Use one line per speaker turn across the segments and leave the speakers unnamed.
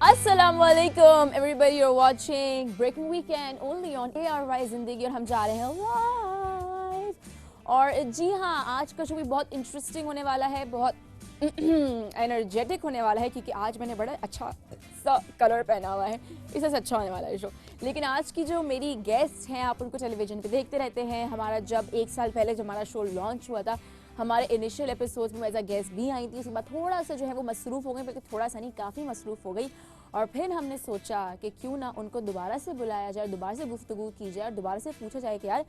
Assalamualaikum everybody, you're watching Breaking Weekend only on ARY Zindagi और हम जा रहे हैं लाइव। और जी हाँ, आज का शो भी बहुत इंटरेस्टिंग होने वाला है, बहुत एनर्जेटिक होने वाला है क्योंकि आज मैंने बड़ा अच्छा सा कलर पहना हुआ है, इससे अच्छा होने वाला है शो। लेकिन आज की जो मेरी गेस्ट हैं, आप उनको टेलीविजन पे देखते रहते हैं। हमारा जब 1 साल पहले जब हमारा शो लॉन्च हुआ था, हमारे इनिशियल एपिसोड्स में एज अ गेस्ट भी आई थी। उसके बाद थोड़ा सा जो है वो मसरूफ़ हो गई, बल्कि थोड़ा सा नहीं काफ़ी मसरूफ़ हो गई। और फिर हमने सोचा कि क्यों ना उनको दोबारा से बुलाया जाए, दोबारा से गुफ्तगू की जाए और दोबारा से पूछा जाए कि यार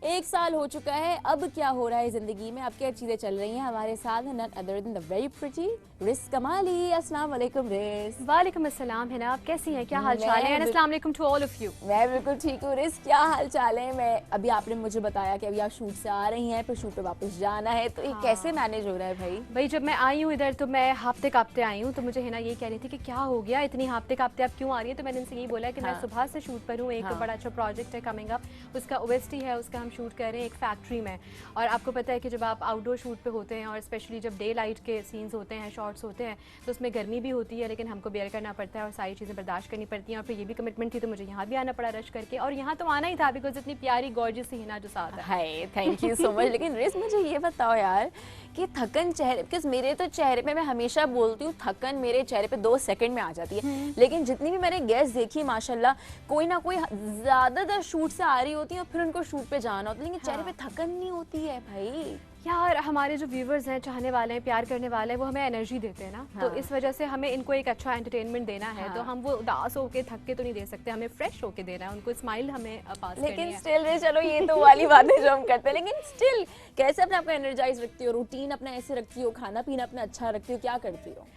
1 साल हो चुका है, अब क्या हो रहा है ज़िंदगी में, अब क्या चीज़ें चल रही हैं। हमारे साथ है none other than the very pretty रिस कमाली। अस्सलाम वालेकुम रिस।
वालेकुम अस्सलाम। है ना, आप कैसी हैं, क्या हाल चाल है? अस्सलाम वालेकुम टू ऑल ऑफ यू।
मैं बिल्कुल ठीक हूँ रिस, क्या हाल चाल है? मैं अभी आपने मुझे बताया कि अभी आप शूट से आ रही हैं, फिर शूट पे वापस जाना है, तो ये कैसे मैनेज हो रहा है भाई?
जब मैं आई हूँ इधर तो मैं हफ्ते कापते आई हूँ, तो मुझे है ना ये कह रही थी कि क्या हो गया, इतनी हफ्ते कापते आप क्यों आ रही है? तो मैंने इनसे यही बोला कि मैं सुबह से शूट पर हूँ, एक बड़ा अच्छा प्रोजेक्ट है कमिंग अप, उसका ओएसटी है, उसका हम शूट कर रहे हैं एक फैक्ट्री में। और आपको पता है कि जब आप आउटडोर शूट पे होते हैं और स्पेशली जब डे लाइट के सीन्स होते हैं, शॉट्स होते हैं, तो उसमें गर्मी भी होती है, लेकिन हमको बेयर करना पड़ता है और सारी चीज़ें बर्दाश्त करनी पड़ती हैं। और फिर ये भी कमिटमेंट थी, तो मुझे यहाँ भी आना पड़ा रश करके, और यहाँ तो आना ही था बिकॉज इतनी प्यारी गॉर्जियस हिना जो साथ है।
हाय, थैंक यू सो मच। लेकिन रिस मुझे ये बताओ यार कि थकन चेहरे, बिकॉज मेरे तो चेहरे पे, मैं हमेशा बोलती हूँ थकन मेरे चेहरे पे 2 सेकंड में आ जाती है, लेकिन जितनी भी मैंने गेस्ट देखी माशाल्लाह, कोई ना कोई ज़्यादातर शूट से आ रही होती है और फिर उनको शूट पे जाना होता है, लेकिन चेहरे पे थकन नहीं होती है भाई।
यार हमारे जो व्यूवर्स हैं, चाहने वाले हैं, प्यार करने वाले हैं, वो हमें एनर्जी देते हैं ना। तो इस वजह से हमें इनको एक अच्छा एंटरटेनमेंट देना है। तो हम वो उदास होके थक के तो नहीं दे सकते, हमें फ्रेश होके देना है, उनको स्माइल हमें पास करनी है।
लेकिन स्टिल रे, चलो ये तो वाली बातें जो हम करते हैं, लेकिन स्टिल कैसे अपने आप को एनर्जाइज रखती हो? रूटीन अपना ऐसे रखती हो, खाना पीना अपना अच्छा रखती हो, क्या करती हो?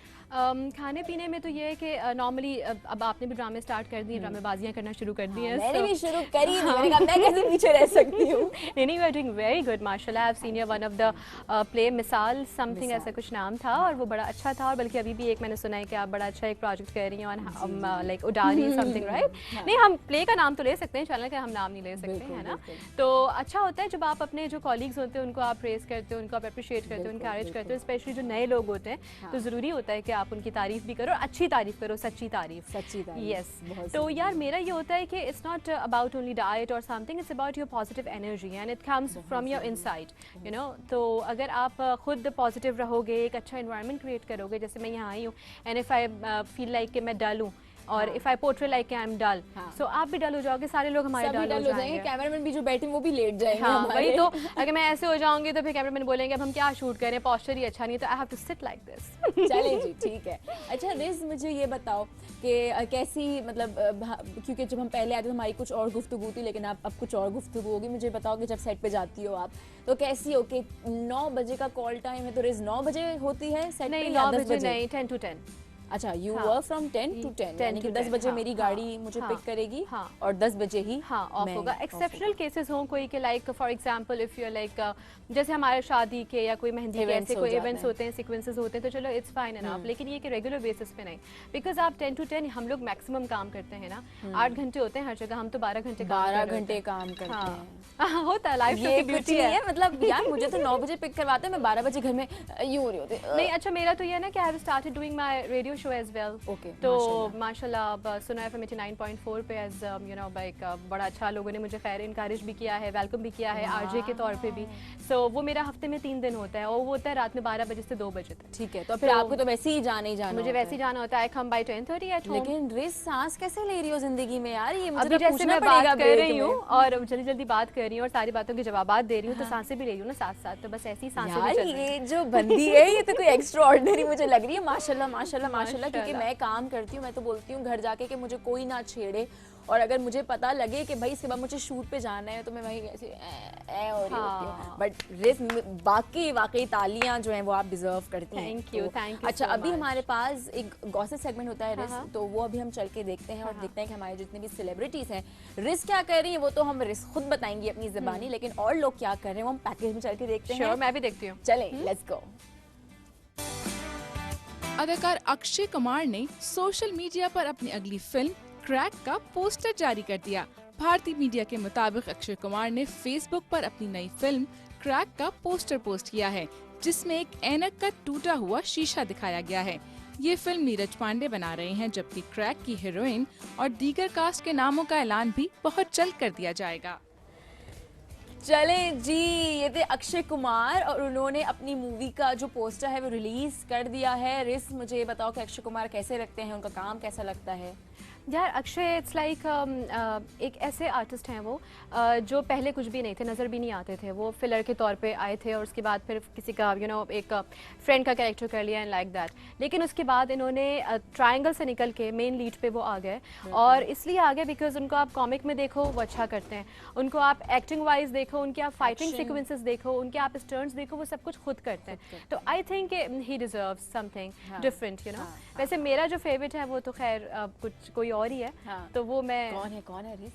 खाने पीने में तो ये है कि नॉर्मली अब आपने भी ड्रामे स्टार्ट कर दिए, ड्रामेबाजियाँ करना शुरू कर दी हैं।
मैंने भी शुरू करी थी, मैंने कहा मैं कैसे पीछे रह सकती हूँ।
नहीं, you are doing very good माशाल्लाह। I have seen your one of the play मिसाल समथिंग, ऐसा कुछ नाम था, और वो बड़ा अच्छा था। और बल्कि अभी भी एक मैंने सुना है कि आप बड़ा अच्छा एक प्रोजेक्ट कर रही हैं on like Udaari something, right? नहीं, हम प्ले का नाम तो ले सकते हैं, चैनल का हम नाम नहीं ले सकते, है ना? तो अच्छा होता है जब आप अपने जो कॉलीग्स होते हैं उनको आप प्रेज करते हो, उनको आप अप्रिशिएट करते हो, इनकरेज करते हो, स्पेशली जो नए लोग होते हैं, तो ज़रूरी होता है कि आप उनकी तारीफ भी करो, अच्छी तारीफ करो, सच्ची तारीफ। यस। तो यार मेरा ये होता है कि it's not about only diet और something, it's about your positive energy and it comes from your inside, you know. तो अगर आप खुद पॉजिटिव रहोगे, एक अच्छा एनवायरनमेंट क्रिएट करोगे, जैसे मैं यहाँ आई हूँ, and if I feel like कि मैं डल हूँ, और if I portray like I am dull, so आप भी डल हो जाओगे, सारे लोग हमारे डल हो जाएंगे,
कैमरामैन भी जो बैठे वो भी लेट जाएंगे।
हाँ वही तो, अगर मैं ऐसे हो जाऊंगी तो फिर कैमरामैन बोलेंगे अब हम क्या शूट करें, पोस्चर ही अच्छा नहीं, तो I have to sit like this.
चले जी, ठीक है। अच्छा रिस, मुझे ये बताओ कि कैसी, मतलब क्योंकि जब हम पहले आए थे तो हमारी कुछ और गुफ्तगू थी, लेकिन अब कुछ और गुफ्तगू होगी। मुझे बताओ कि जब सेट पे जाती हो आप तो कैसी हो? कि 9 बजे का कॉल टाइम है, तो रिस 9 बजे होती है सेट पे?
नहीं, 9 बजे नहीं, 10 to 10।
अच्छा, यू वर्क फ्रॉम 10 to 10, यानी कि 10 बजे मेरी गाड़ी मुझे पिक करेगी और 10 बजे ही
ऑफ होगा। एक्सेप्शनल केसेस हों कोई के, like for example if you like जैसे हमारे शादी के या कोई मेहंदी के ऐसे कोई इवेंट्स होते हैं, सीक्वेंसेस होते हैं, तो चलो इट्स फाइन एनफ। लेकिन ये कि रेगुलर बेसिस पे नहीं, बिकॉज आप 10 to 10 हम लोग मैक्सिमम काम करते हैं ना, 8 घंटे होते हैं हर जगह, हम तो 12 घंटे
काम करते हैं।
होता है, लाइफ की ब्यूटी है।
मतलब यार मुझे तो 9 बजे पिक करवाते हैं, मैं 12 बजे घर में यूं हो रही होती।
नहीं, अच्छा मेरा तो ये है ना कि I have started doing my radio show as well. तो माशाल्लाह अब सुना है 89.4 पे एज यू नो लाइक बड़ा अच्छा, लोगों ने मुझे खैर इनकरेज भी किया है, वेलकम भी किया है आरजे के तौर पे भी। सो वो मेरा हफ्ते में 3 दिन होता है, और वो होता है रात में 12 बजे से 2 बजे तक।
ठीक है, तो फिर आपको तो वैसे ही जाना
मुझे वैसे ही जाना होता है। Come by 10:30 at home.
लेकिन रिस सांस कैसे ले रही हो जिंदगी में यार? ये मुझे
अभी
तो
जैसे मैं बात कर रही हूँ और जल्दी जल्दी बात कर रही हूँ और सारी बातों के जवाब दे रही हूँ, तो सांसें भी ले रही हूँ ना साथ साथ, तो बस ऐसी सांसें भी चल रही हैं।
ये जो बंदी है ये तो कोई एक्स्ट्रा ऑर्डिनरी मुझे लग रही है। माशाल्लाह माशाल्लाह माशाल्लाह, क्योंकि मैं काम करती हूँ, मैं तो बोलती हूँ घर जाके कि मुझे कोई ना छेड़े, और अगर मुझे पता लगे कि भाई इसके बाद मुझे शूट पे जाना है तो मैं वही ऐसे हो रही होती हूँ। बट रिस, वाकई तालियां जो हैं वो आप डिजर्व करती हैं।
Thank you.
अच्छा, अभी हमारे पास एक गॉसिप सेगमेंट होता है रिस, तो वो अभी हम चल के देखते हैं और देखते हैं कि हमारे जितने भी सेलिब्रिटीज हैं रिस क्या कर रही हैं, वो तो हम रिस खुद बताएंगी अपनी ज़बानी, लेकिन और लोग क्या कर रहे हैं वो हम पैकेज में चल के देखते हैं।
मैं भी देखती हूँ,
चलें लेट्स गो।
अदाकार अक्षय कुमार ने सोशल मीडिया पर अपनी अगली फिल्म क्रैक का पोस्टर जारी कर दिया। भारतीय मीडिया के मुताबिक अक्षय कुमार ने फेसबुक पर अपनी नई फिल्म क्रैक का पोस्टर पोस्ट किया है, जिसमें एक ऐनक का टूटा हुआ शीशा दिखाया गया है। ये फिल्म नीरज पांडे बना रहे हैं, जबकि क्रैक की हीरोइन और दीगर कास्ट के नामों का ऐलान भी बहुत जल्द कर दिया जाएगा।
चले जी, ये थे अक्षय कुमार और उन्होंने अपनी मूवी का जो पोस्टर है वो रिलीज कर दिया है। रिस, मुझे ये बताओ कि अक्षय कुमार कैसे लगते हैं, उनका काम कैसा लगता है?
यार अक्षय इट्स लाइक एक ऐसे आर्टिस्ट हैं वो जो पहले कुछ भी नहीं थे, नज़र भी नहीं आते थे। वो फिलर के तौर पे आए थे और उसके बाद फिर किसी का एक फ्रेंड का कैरेक्टर कर लिया एंड लाइक दैट। लेकिन उसके बाद इन्होंने ट्रायंगल से निकल के मेन लीड पे वो आ गए, और इसलिए आ गए बिकॉज उनको आप कॉमिक में देखो वो अच्छा करते हैं, उनको आप एक्टिंग वाइज देखो, उनके आप फाइटिंग सिक्वेंसेस देखो, उनके आप स्टर्न्स देखो, वो सब कुछ खुद करते हैं। तो I think he deserve something different, you know. वैसे मेरा जो फेवरेट है वो तो खैर कुछ कोई और ही है।
हाँ।
तो वो मैं
कौन है रिस?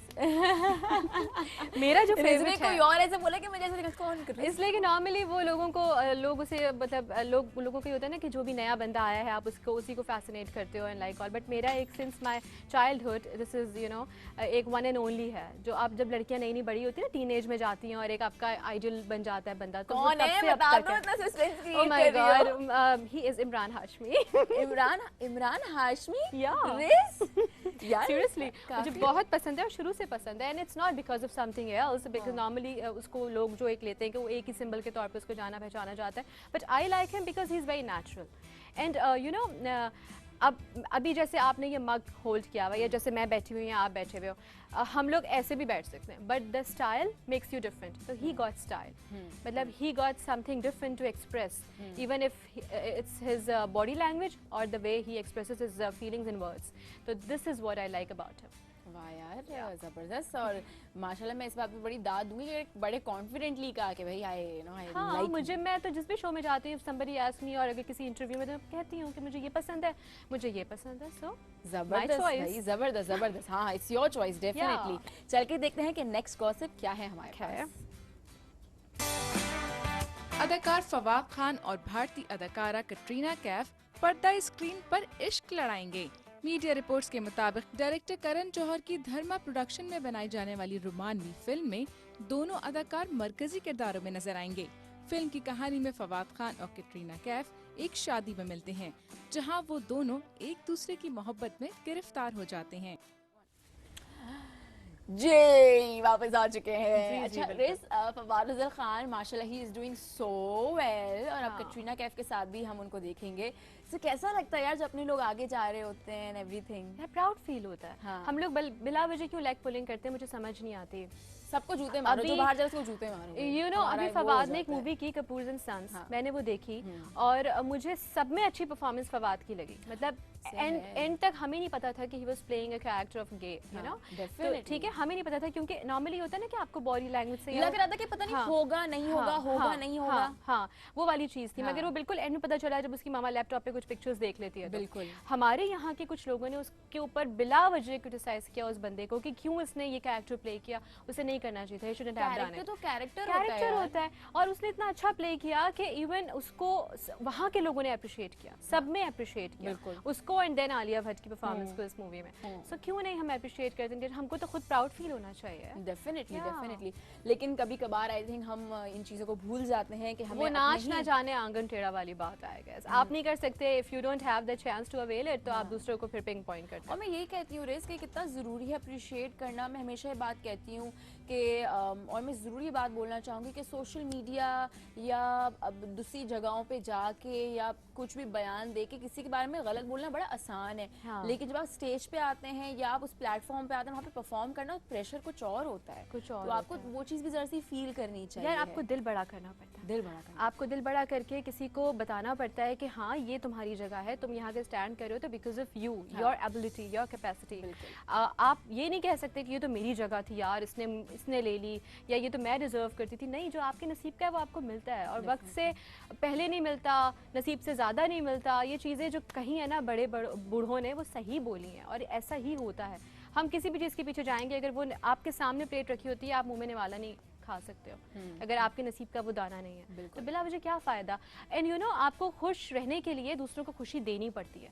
मेरा जो फेवरेट है
कोई और ऐसे बोला कि मुझे ऐसा लगा कौन कर
इसलिए कि नॉर्मली वो लोगों को लोग उसे मतलब लोगों को ये होता है ना कि जो भी नया बंदा आया है आप उसको उसी को फैसिनेट करते हो एंड लाइक ऑल। बट मेरा एक since my childhood this is you know एक वन एंड ओनली है, जो आप जब लड़कियां नई बड़ी होती है ना, टीनेज में जाती हैं और एक आपका आइडल बन जाता है बंदा, तो
कौन है बता दो, इतना सस्पेंस क्रिएट कर रही हो।
Oh my God, he is Imran Hashmi.
Imran Hashmi?
या
रिस यार
सीरियसली मुझे बहुत पसंद है और शुरू से पसंद है, and it's not because of something else, because normally उसको लोग जो एक लेते हैं कि वो एक ही सिंबल के तौर पे उसको जाना पहचाना जाता है, but I like him because he is very natural and you know. अब अभी जैसे आपने ये मग होल्ड किया हुआ या जैसे मैं बैठी हुई या आप बैठे हुए हो, हम लोग ऐसे भी बैठ सकते हैं, but the style makes you different. तो ही गॉट स्टाइल, मतलब he got something different to express, even if it's his body language और the way he expresses his feelings in words. तो this is what I like about him.
वाह यार, जबरदस्त। और माशाल्लाह मैं इस बात पे बड़ी दाद दूंगी कि बड़े कॉन्फिडेंटली कहा कि भाई आई
हाँ, मुझे मैं तो जिस भी शो में जाती हूँ somebody asks me, और अगर किसी इंटरव्यू में तो कहती हूँ कि मुझे ये पसंद है, मुझे ये पसंद है, सो
जबरदस्त भाई, जबरदस्त। हाँ, इट्स योर चॉइस डेफिनेटली। चल के देखते हैं कि नेक्स्ट गॉसिप क्या है हमारे पास।
अदाकार फवाद खान और भारतीय अदाकारा कटरीना कैफ पर्दा स्क्रीन पर इश्क लड़ाएंगे। मीडिया रिपोर्ट्स के मुताबिक डायरेक्टर करण जौहर की धर्मा प्रोडक्शन में बनाई जाने वाली रोमानवी फिल्म में दोनों अदाकार मरकजी किरदारों में नजर आएंगे। फिल्म की कहानी में फवाद खान और कटरीना कैफ एक शादी में मिलते हैं, जहां वो दोनों एक दूसरे की मोहब्बत में गिरफ्तार हो जाते हैं।
जी वापस आ चुके हैं।
जी,
अच्छा रिस, फवाद खान माशाल्लाह he is doing so well, और अब कटरीना कैफ के साथ भी हम उनको देखेंगे। तो कैसा लगता है यार जब अपने लोग आगे जा रहे होते हैं एंड एवरीथिंग?
यार प्राउड फील होता है।
हाँ।
हम लोग बिला वजह क्यों लेग पुलिंग करते हैं, मुझे समझ नहीं आती।
सबको जूते मारो, जो बाहर जाए उसको जूते मारो।
यू नो अभी फवाद ने एक मूवी की कपूर्स एंड सन्स, मैंने वो देखी और मुझे सब में अच्छी परफॉर्मेंस फवाद की लगी। मतलब एंड तक हमें नहीं पता था कि he was playing a character of gay, you know. तो ठीक है, हमें नहीं पता था क्योंकि नॉर्मली होता है ना कि आपको बॉडी लैंग्वेज से
लग रहा था कि पता नहीं होगा नहीं होगा, होगा नहीं होगा।
हाँ, वो वाली चीज थी, मगर वो बिल्कुल एंड में पता चला जब उसकी मामा लैपटॉप पे कुछ पिक्चर्स देख लेती है।
बिल्कुल
हमारे यहाँ के कुछ लोगों ने उसके ऊपर बिला वजह क्रिटिसाइज किया उस बंदे को कि क्यों इसने ये कैरेक्टर प्ले किया, उसे नहीं करना चाहिए था, शुडंट हैव डन इट।
तो कैरेक्टर
होता है और उसने इतना अच्छा प्ले किया कि इवन उसको वहाँ के लोगों ने अप्रिशिएट किया, सब में अप्रिशिएट किया उसको, एंड देन आलिया भट्ट की परफॉर्मेंस को इस मूवी में। सो क्यों नहीं हम अप्रिशिएट करते हैं? हमको तो खुद प्राउड फील होना चाहिए।
डेफिनेटली। लेकिन कभी कभार आई थिंक हम इन चीजों को भूल जाते हैं कि हमें
वो नाच ना जाने आंगन टेढ़ा वाली बात आएगा। आप नहीं कर सकते, if you don't have the chance to avail it, तो आप दूसरों को फिर पिंग पॉइंट करते हैं।
और मैं यही कहती हूँ रेस कि कितना ज़रूरी है अप्रिशिएट करना। मैं हमेशा ये बात कहती हूँ कि और मैं ज़रूरी बात बोलना चाहूँगी कि सोशल मीडिया या अब दूसरी जगहों पे जाके या कुछ भी बयान दे के किसी के बारे में गलत बोलना बड़ा आसान है। लेकिन जब आप स्टेज पे आते हैं या आप उस प्लेटफॉर्म पे आते हैं, वहाँ पे परफॉर्म करना प्रेशर कुछ और होता है,
कुछ और।
तो आपको वो चीज़ भी ज़रा सी फील करनी चाहिए।
यार आपको दिल बड़ा करना पड़ता है,
दिल बड़ा करना,
आपको दिल बड़ा करके किसी को बताना पड़ता है कि हाँ ये तुम्हारी जगह है, तुम यहाँ के स्टैंड कर रहे हो तो because of you, your ability, your capacity. आप ये नहीं कह सकते कि ये तो मेरी जगह थी यार, इसने ले ली, या ये तो मैं डिजर्व करती थी। नहीं, जो आपके नसीब का है वो आपको मिलता है, और वक्त से पहले नहीं मिलता, नसीब से ज़्यादा नहीं मिलता। ये चीज़ें जो कहीं है ना बड़े बूढ़ों ने, वो सही बोली हैं और ऐसा ही होता है। हम किसी भी चीज़ के पीछे जाएंगे, अगर वो आपके सामने प्लेट रखी होती है, आप मुँह में निवाला नहीं खा सकते हो अगर आपके नसीब का वो दाना नहीं है, तो बिला वजह क्या फ़ायदा। एंड यू नो आपको खुश रहने के लिए दूसरों को खुशी देनी पड़ती है।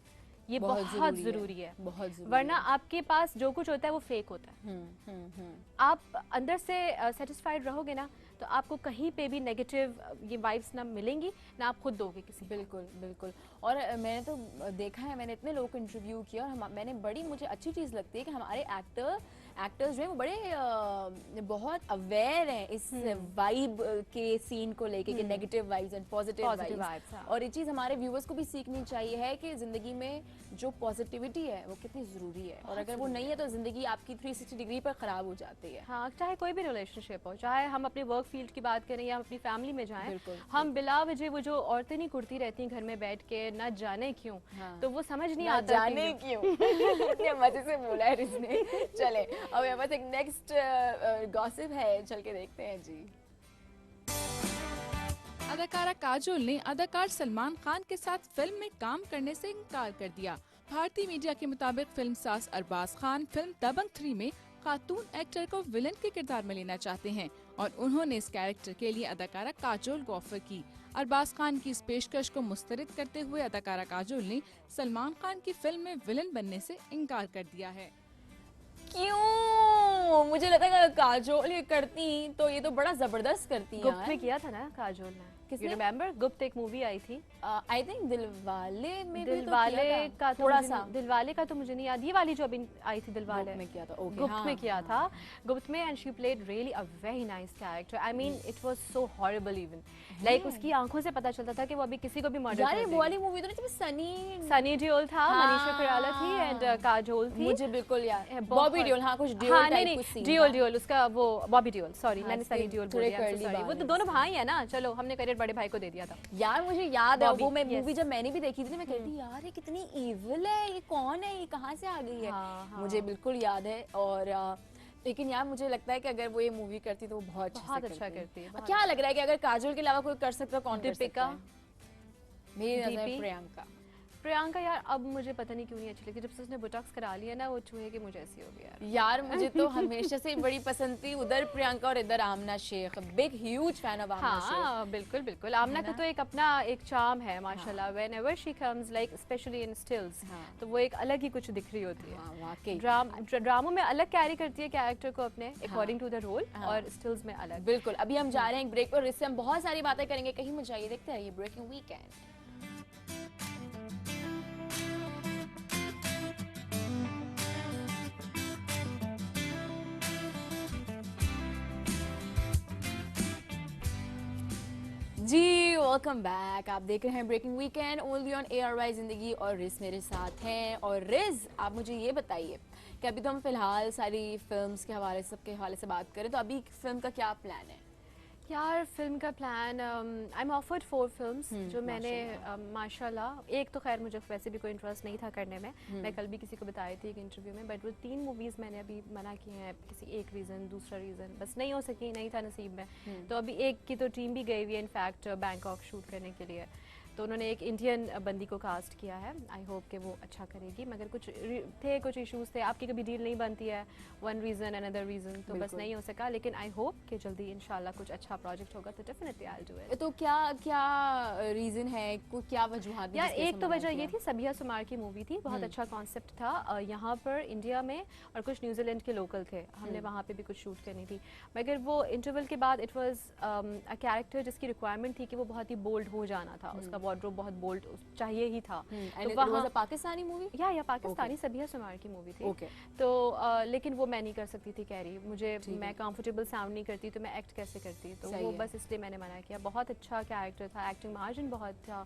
ये बहुत ज़रूरी है,
बहुत ज़रूरी
वरना
है।
आपके पास जो कुछ होता है वो फेक होता है। आप अंदर से सेटिस्फाइड रहोगे ना, तो आपको कहीं पे भी नेगेटिव ये वाइब्स ना मिलेंगी ना आप खुद दोगे किसी को।
बिल्कुल बिल्कुल। और मैंने तो देखा है, मैंने इतने लोगों को इंटरव्यू किया और मैंने बड़ी, मुझे अच्छी चीज़ लगती है कि हमारे एक्टर्स जो हैं वो बड़े बहुत अवेयर हैं इस वाइब के सीन को लेके कि negative vibes and positive vibes.
हाँ।
और ये चीज़ हमारे व्यूअर्स को भी सीखनी चाहिए है कि ज़िंदगी में जो पॉजिटिविटी है वो कितनी ज़रूरी है, और अगर वो नहीं है तो ज़िंदगी आपकी 360 डिग्री पर ख़राब हो जाती है।
हाँ, चाहे कोई भी रिलेशनशिप हो, चाहे हम अपने वर्क फील्ड की बात करें या अपनी फैमिली में जाएं,
बिल्कुल।
हम बिला वजह वो जो औरतें नहीं कुर्ती रहती हैं घर में बैठ के, ना जाने क्यों,
हाँ।
तो वो समझ नहीं
ना
आता
जाने क्यों। इतने मजे से बोला है इसने। चले अब मेरे पास एक नेक्स्ट गॉसिप है, चल के देखते हैं जी।
अदाकारा काजोल ने अदाकार सलमान खान के साथ फिल्म में काम करने से इनकार कर दिया। भारतीय मीडिया के मुताबिक फिल्म सास अरबाज खान फिल्म दबंग 3 में खातून एक्टर को विलन के किरदार में लेना चाहते हैं और उन्होंने इस कैरेक्टर के लिए अदाकारा काजोल को ऑफर की। अरबाज खान की इस पेशकश को मुस्तरद करते हुए अदाकारा काजोल ने सलमान खान की फिल्म में विलन बनने से इनकार कर दिया है।
क्यों? मुझे लगता है कि काजोल ये करती तो ये तो बड़ा जबरदस्त करती
गुप्त में
है।
किया था ना काजोल ने,
किसने?
रिमेम्बर गुप्त एक मूवी आई थी,
आई थिंक दिलवाले में भी तो
दिलवाले
किया था,
का तो
थोड़ा
मुझे
सा
नहीं- दिलवाले का तो मुझे नहीं याद, ये वाली जो अभी आई थी दिलवाले
गुप्त में किया था। ओके,
गुप्त
हाँ,
में किया
हाँ,
था, गुप्त में, and she played really a very nice character. I mean it was so horrible, even like उसकी आंखों से पता चलता था कि वो अभी किसी को भी मर्डर
यार
कर
ये
देगी।
वो वाली मूवी तो नहीं जिसमें
सनी देओल था,
हाँ।
मनीषा कोइराला थी एंड काजोल थी।
मुझे बिल्कुल याद,
बहुत-
बॉबी डियोल, हाँ कुछ डियोल
हाँ,
टाइप
नहीं
कुछ
नहीं
सीन
डियोल
था।
डियोल उसका वो बॉबी डियोल, सॉरी
हाँ,
मैंने
इसके
सनी डियोल बोल
थोड़े
दिया, I'm so
curly
sorry। वो
बाल
तो
हैं
दोनों भाई है ना, चलो हमने करियर बड़े भाई को दे दिया था।
यार मुझे याद है
बॉबी,
वो, मैं
yes।
मूवी जब मैंने भी देखी थी मैं कहती यार ये कितनी इविल है, ये कौन है, ये कहाँ से आ गई है।
हाँ, हाँ।
मुझे बिल्कुल याद है। और लेकिन यार मुझे लगता है कि अगर वो ये मूवी करती तो वो बहुत
बहुत
से
अच्छा करती है,
और
बहुत
क्या लग रहा है कि अगर काजोल के अलावा कोई कर सकता है, कौन कर सकता
दीपिका?
है? मेरी नजर में
DP? प्रियंका यार अब मुझे पता नहीं क्यों नहीं अच्छी लगती, जब से उसने बोटॉक्स करा लिया ना वो चूहे की मुझे ऐसी हो गई यार।
यार मुझे तो हमेशा से बड़ी पसंद थी उधर प्रियंका और इधर Aamna Shaikh, big huge fan of Aamna Shaikh.
हाँ बिल्कुल बिल्कुल, आमना का तो एक अपना एक चार्म है माशाल्लाह, whenever she comes like specially in stills,
हाँ।
तो वो एक अलग ही कुछ दिख रही होती है।
हाँ, वाकई
ड्रामों में अलग कैरी करती है कैरेक्टर को अपने अकॉर्डिंग टू द रोल,
हाँ।
और स्टिल्स में अलग।
बिल्कुल। अभी हम जा रहे हैं एक ब्रेक पर और इससे हम बहुत सारी बातें करेंगे, कहीं मत जाइए, देखते रहिए ब्रेकिंग वीकेंड। जी वेलकम बैक, आप देख रहे हैं breaking weekend only on ARY Zindagi, और रिज मेरे साथ हैं। और रिज आप मुझे ये बताइए कि अभी तो हम फिलहाल सारी फिल्म्स के हवाले से, सबके हवाले से बात करें, तो अभी फिल्म का क्या प्लान है?
यार फिल्म का plan, I am offered 4 films जो मैंने माशाल्लाह, एक तो खैर मुझे वैसे भी कोई इंटरेस्ट नहीं था करने में, मैं कल भी किसी को बताई थी एक इंटरव्यू में, बट वो 3 मूवीज़ मैंने अभी मना की हैं, किसी एक रीज़न, दूसरा रीज़न बस नहीं हो सकी, नहीं था नसीब में। तो अभी एक की तो टीम भी गई हुई है इनफैक्ट बैंकॉक शूट करने के लिए, तो उन्होंने एक इंडियन बंदी को कास्ट किया है, आई होप कि वो अच्छा करेगी, मगर कुछ इश्यूज थे, आपकी कभी डील नहीं बनती है, वन रीज़न अनदर रीज़न, तो बस नहीं हो सका, लेकिन आई होप कि जल्दी इंशाल्लाह कुछ अच्छा प्रोजेक्ट होगा तो definitely I will do it.
तो क्या क्या रीजन है, क्या वजूहत है?
यार एक तो वजह ये थी, सबिया सुमार की मूवी थी, बहुत अच्छा कॉन्सेप्ट था, यहाँ पर इंडिया में और कुछ न्यूजीलैंड के लोकल थे, हमने वहाँ पे भी कुछ शूट करनी थी, मगर वो इंटरवल के बाद इट वाज अ कैरेक्टर जिसकी रिक्वायरमेंट थी कि वो बहुत ही बोल्ड हो जाना था, उसका वार्डरोब बहुत बोल्ड चाहिए ही था,
तो वहाँ पाकिस्तानी मूवी
या पाकिस्तानी सबिया सुमार की मूवी थी,
ओके।
तो लेकिन वो मैं नहीं कर सकती थी कैरी, मुझे मैं कंफर्टेबल साउंड नहीं करती, तो मैं एक्ट कैसे करती, तो वो बस इसलिए मैंने मना किया। बहुत अच्छा कैरेक्टर था, एक्टिंग मार्जिन बहुत था,